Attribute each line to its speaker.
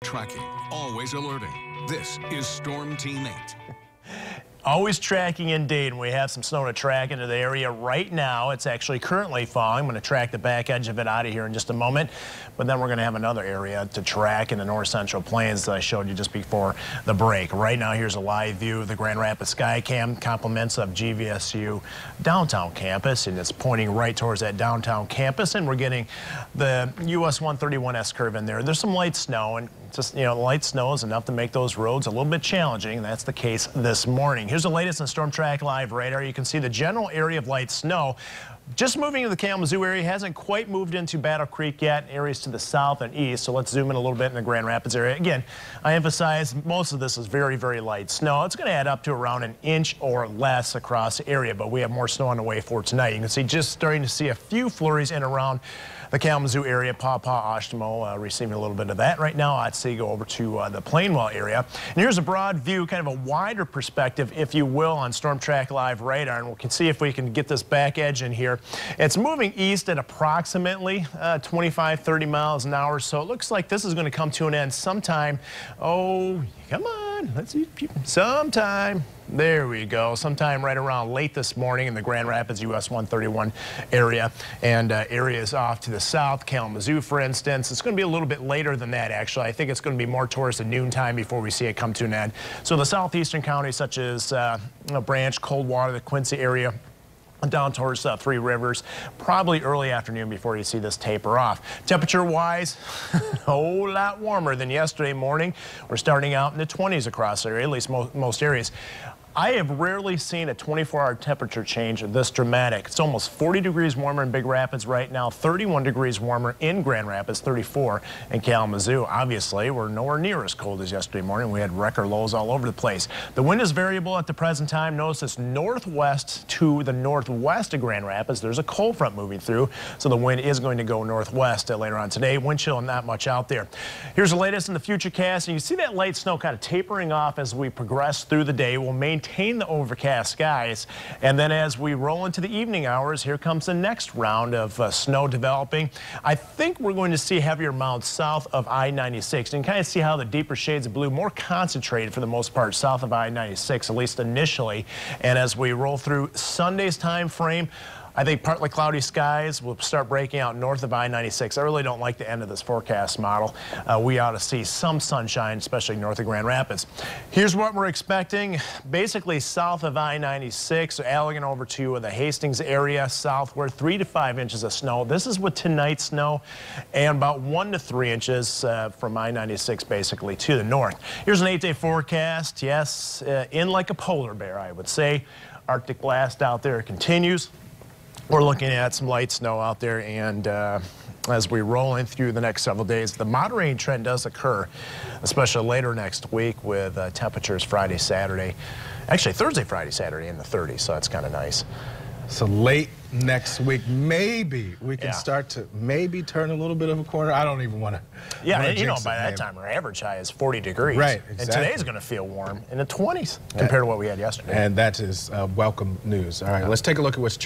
Speaker 1: tracking, always alerting. This is Storm Team 8.
Speaker 2: Always tracking indeed, and we have some snow to track into the area right now. It's actually currently falling. I'm going to track the back edge of it out of here in just a moment, but then we're going to have another area to track in the north central plains that I showed you just before the break. Right now, here's a live view of the Grand Rapids Skycam, compliments of GVSU downtown campus, and it's pointing right towards that downtown campus, and we're getting the US 131 S-curve in there. There's some light snow, and just, you know, light snow is enough to make those roads a little bit challenging, and that's the case this morning. Here's the latest on Storm Track Live radar. You can see the general area of light snow just moving to the Kalamazoo area. Hasn't quite moved into Battle Creek yet, areas to the south and east. So let's zoom in a little bit in the Grand Rapids area. Again, I emphasize most of this is very, very light snow. It's going to add up to around an inch or less across the area, but we have more snow on the way for tonight. You can see just starting to see a few flurries in around the Kalamazoo area, Pawpaw, Oshtemo, receiving a little bit of that right now. I'd say go over to the Plainwell area. And here's a broad view, kind of a wider perspective, if you will, on Storm Track Live radar. And we can see if we can get this back edge in here. It's moving east at approximately 25, 30 miles an hour. So it looks like this is going to come to an end sometime. Oh, come on. Let's see. Sometime. There we go. Sometime right around late this morning in the Grand Rapids US 131 area and areas off to the south, Kalamazoo, for instance. It's going to be a little bit later than that, actually. I think it's going to be more towards the noontime before we see it come to an end. So the southeastern counties such as Branch, Coldwater, the Quincy area, down towards Three Rivers, probably early afternoon before you see this taper off. Temperature-wise, a whole lot warmer than yesterday morning. We're starting out in the 20s across the area, at least most areas. I have rarely seen a 24-hour temperature change this dramatic. It's almost 40 degrees warmer in Big Rapids right now, 31 degrees warmer in Grand Rapids, 34 in Kalamazoo. Obviously, we're nowhere near as cold as yesterday morning. We had record lows all over the place. The wind is variable at the present time. Notice it's northwest to the northwest of Grand Rapids. There's a cold front moving through, so the wind is going to go northwest later on today. Wind chill not much out there. Here's the latest in the Futurecast, and you see that light snow kind of tapering off as we progress through the day. We'll maintain the overcast skies, and then as we roll into the evening hours, here comes the next round of snow developing. I think we're going to see heavier amounts south of I-96, and kind of see how the deeper shades of blue more concentrated for the most part south of I-96, at least initially. And as we roll through Sunday's time frame, I think partly cloudy skies will start breaking out north of I-96. I really don't like the end of this forecast model. We ought to see some sunshine, especially north of Grand Rapids. Here's what we're expecting. Basically south of I-96, Allegan over to the Hastings area, southward, 3 to 5 inches of snow. This is with tonight's snow, and about 1 to 3 inches from I-96 basically to the north. Here's an 8-day forecast. Yes, in like a polar bear, I would say. Arctic blast out there continues. We're looking at some light snow out there, and as we roll in through the next several days, the moderating trend does occur, especially later next week with temperatures Friday, Saturday, actually Thursday, Friday, Saturday in the 30s, so that's kind of nice.
Speaker 3: So late next week, maybe we can start to maybe turn a little bit of a corner. I don't even want to.
Speaker 2: Yeah, and you know, by that time, our average high is 40 degrees.
Speaker 3: Right, exactly.
Speaker 2: And today's going to feel warm in the 20s compared to what we had yesterday.
Speaker 3: And that is welcome news. All right, let's take a look at what's